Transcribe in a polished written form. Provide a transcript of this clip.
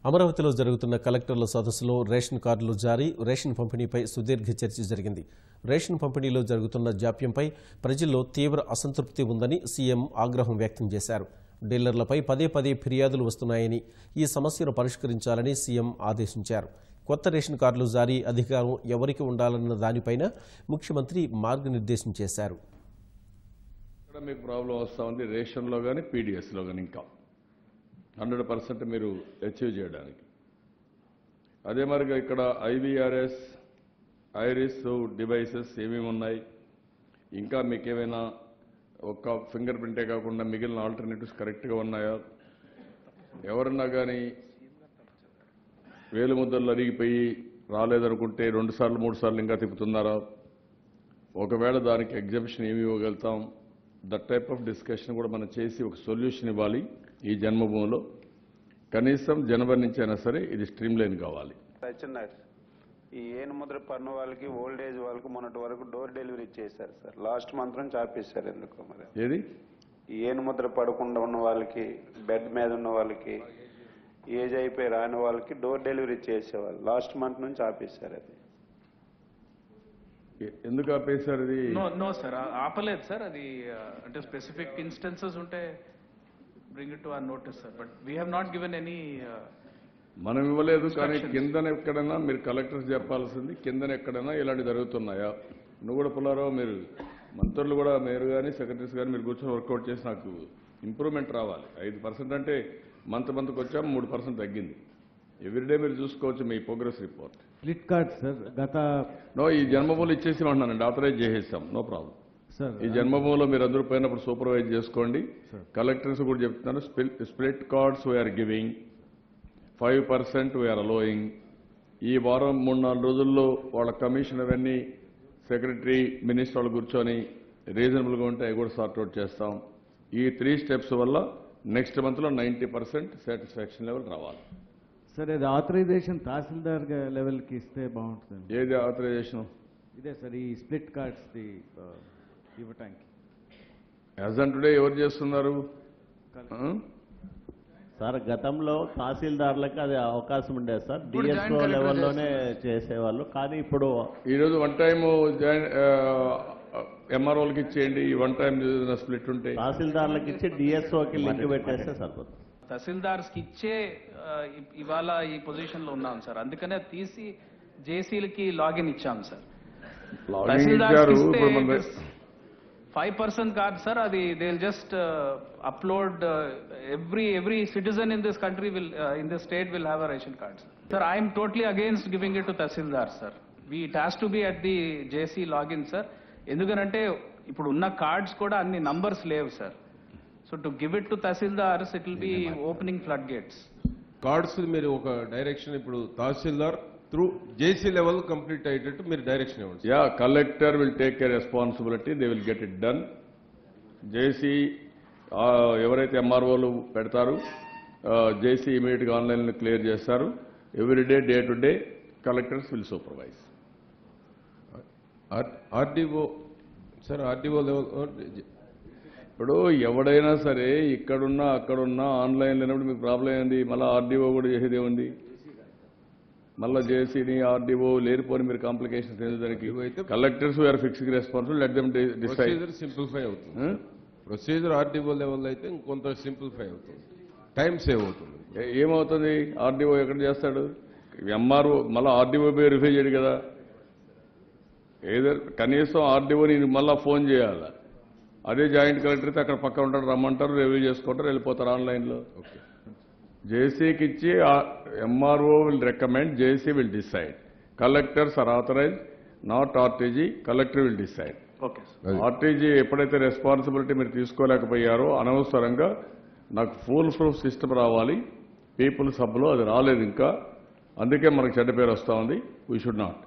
అమరావతిలో జరుగుతున్న కలెక్టర్ల సదస్సులో రేషన్ కార్డులు జారీ, రేషన్ పంపిణీపై సుదీర్ఘ చర్చ జరిగింది. రేషన్ పంపిణీలో జరుగుతున్న జాప్యంపై ప్రజల్లో తీవ్ర అసంతృప్తి ఉందని సీఎం ఆగ్రహం వ్యక్తం చేశారు. డీలర్లపై పదే పదే ఫిర్యాదులు వస్తున్నాయని, ఈ సమస్యను పరిష్కరించాలని సీఎం ఆదేశించారు. కొత్త రేషన్ కార్డులు జారీ అధికారం ఎవరికి ఉండాలన్న దానిపైన ముఖ్యమంత్రి మార్గనిర్దేశం చేశారు. ఇక్కడ మీకు ప్రాబ్లం వస్తూ ఉంది రేషన్లో కానీ పీడిఎస్లో కానీ ఇంకా 100% మీరు అచీవ్ చేయడానికి. అదే మరిగా ఇక్కడ ఐవీఆర్ఎస్, ఐరిస్ డివైసెస్ ఏమేమి ఉన్నాయి, ఇంకా మీకు ఏమైనా ఒక్క ఫింగర్ ప్రింటే కాకుండా మిగిలిన ఆల్టర్నేటివ్స్ కరెక్ట్గా ఉన్నాయా, ఎవరన్నా కానీ వేలు ముద్దలు అరిగిపోయి రాలేదనుకుంటే 2 సార్లు 3 సార్లు ఇంకా తిప్పుతున్నారా, ఒకవేళ దానికి ఎగ్జామిషన్ ఏమి ఇవ్వగలుగుతాం, దట్ టైప్ ఆఫ్ డిస్కషన్ కూడా మనం చేసి ఒక సొల్యూషన్ ఇవ్వాలి. ఈ జన్మభూమిలో కనీసం జనవరి నుంచి అయినా సరే ఇది స్ట్రీమ్ లైన్ కావాలి. ఈ ఏనుముద్ర పన్ను వాళ్ళకి, ఓల్డ్ ఏజ్ వాళ్ళకి మొన్నటి వరకు డోర్ డెలివరీ చేశారు సార్. లాస్ట్ మంత్ నుంచి ఆపేశారు. ఎందుకు మరి? ఏది ఈ ఏనుముద్ర పడకుండా ఉన్న వాళ్ళకి, బెడ్ మీద ఉన్న వాళ్ళకి, ఏజ్ అయిపోయి రాని వాళ్ళకి డోర్ డెలివరీ చేసేవాళ్ళు. లాస్ట్ మంత్ నుంచి ఆపేశారు. అది ఎందుకు ఆపేశారు? అది నో సార్, ఆపలేదు సార్. అది అంటే స్పెసిఫిక్ ఇన్స్టెన్సెస్ ఉంటే bring it to our notice sir, but we have not given any. మనం ఇవ్వలేదు, కానీ కిందన ఎక్కడైనా మీరు కలెక్టర్స్ చెప్పాల్సింది, కిందన ఎక్కడైనా ఇలాంటి జరుగుతున్నాయా. నువ్వు కూడా పుల్లారావు, మీరు మంత్రులు కూడా, మీరు కానీ సెక్రటరీస్ కానీ మీరు కూర్చొని వర్కౌట్ చేసి నాకు ఇంప్రూవ్మెంట్ రావాలి. 5% అంటే మంత్కి వచ్చాం 3% తగ్గింది. ఎవ్రీడే మీరు చూసుకోవచ్చు మీ progress report. Split card sir, ఈ జన్మభూములు ఇచ్చేసి అంటున్నానండి, ఆథరైజ్ చేసేసాం, నో ప్రాబ్లం సార్. ఈ జన్మభూమిలో మీరు అందరూ పోయినప్పుడు సూపర్వైజ్ చేసుకోండి. కలెక్టర్స్ కూడా చెప్తున్నారు, split cards we are giving, 5% we are allowing. ఈ వారం 3-4 రోజుల్లో వాళ్ళ కమిషన్ అవన్నీ సెక్రటరీ, మినిస్టర్ వాళ్ళు కూర్చొని రీజనబుల్గా ఉంటే అవి కూడా సార్ట్అవుట్ చేస్తాం. ఈ 3 స్టెప్స్ వల్ల నెక్స్ట్ మంత్లో 90% సాటిస్ఫాక్షన్ లెవెల్ రావాలి. సార్ ఇది ఆథరైజేషన్ తహసీల్దార్ లెవెల్కి ఇస్తే బాగుంటుంది. ఏది ఆథరైజేషన్? ఇదే సార్, ఈ స్ప్లిట్ కార్డ్స్ ఇవ్వటానికి. యాజ్ ఆన్ టుడే ఎవరు చేస్తున్నారు సార్? గతంలో తహసీల్దార్లకు అది అవకాశం ఉండేది సార్, డిఎస్ఓ లెవెల్లోనే చేసేవాళ్ళు. కానీ ఇప్పుడు ఈరోజు వన్ టైమ్ ఎంఆర్ఓలకి ఇచ్చేయండి. ఈ వన్ టైం స్ప్లిట్ ఉంటే తహసీల్దార్లకు ఇచ్చి డిఎస్ఓకి లింక్ పెట్టేస్తే సరిపోతుంది. తహసీల్దార్స్కి ఇచ్చే ఇవాళ ఈ పొజిషన్ లో ఉన్నాం సార్. అందుకనే తీసి జేసీలకి లాగిన్ ఇచ్చాం సార్. తహసీల్దార్స్కి ఇస్తే 5% కార్డ్ సార్, అది they will just upload. Every citizen in this country will, in this state will have a ration card sir. I'm totally against giving it to tahsildar sir. It has to be at the JC login sir. ఎందుకంటే ఇప్పుడు ఉన్న cards కూడా అన్ని numbers లేవు sir. So to give it to tahsildars, it will be opening flood gates. Cards మీరు ఒక direction, ఇప్పుడు తహసీల్దార్ through JC level complete అయ్యేటట్టు మీరు డైరెక్షన్ ఇవ్వండి. Collector will take a responsibility, they will get it done. JC ఎవరైతే ఎంఆర్ఓలు పెడతారు, జేసీ ఇమీడియట్గా ఆన్లైన్లో క్లియర్ చేస్తారు. Everyday, day to day collectors will supervise. RDO sir, RDO level ఇప్పుడు ఎవడైనా సరే ఇక్కడున్నా అక్కడున్నా ఆన్లైన్ లేనప్పుడు మీకు ప్రాబ్లం ఏంది? మళ్ళీ ఆర్డీఓ కూడా చేసేది ఏముంది? మళ్ళీ జేసీని ఆర్డీఓ లేనిపోని మీరు కాంప్లికేషన్స్ దానికి. Collectors we are fixing responsible, let them decide. Simplify అవుతుంది ప్రొసీజర్. ఆర్డీఓ లెవెల్ అయితే ఇంకొంత సింప్లిఫై అవుతుంది, టైం సేవ్ అవుతుంది. ఏమవుతుంది? ఆర్డీఓ ఎక్కడ చేస్తాడు? ఎంఆర్ఓ మళ్ళీ ఆర్డీఓ వెరిఫై చేయడు కదా. ఏదో కనీసం ఆర్డీఓని మళ్ళీ ఫోన్ చేయాలి. అదే జాయింట్ కలెక్టర్ అయితే అక్కడ పక్కన ఉంటాడు, రమ్మంటారు, రివ్యూ చేసుకుంటారు, వెళ్ళిపోతారు ఆన్లైన్లో. జేసీకి ఇచ్చి MRO will recommend, JC will decide. Collectors are authorize, not RTG. Collector will decide. RTG ఎప్పుడైతే రెస్పాన్సిబిలిటీ మీరు తీసుకోలేకపోయారో, అనవసరంగా నాకు ఫుల్ ప్రూఫ్ సిస్టమ్ రావాలి పీపుల్ సబ్లో, అది రాలేదు ఇంకా. అందుకే మనకు చెడ్డ పేరు వస్తూ ఉంది. We should not.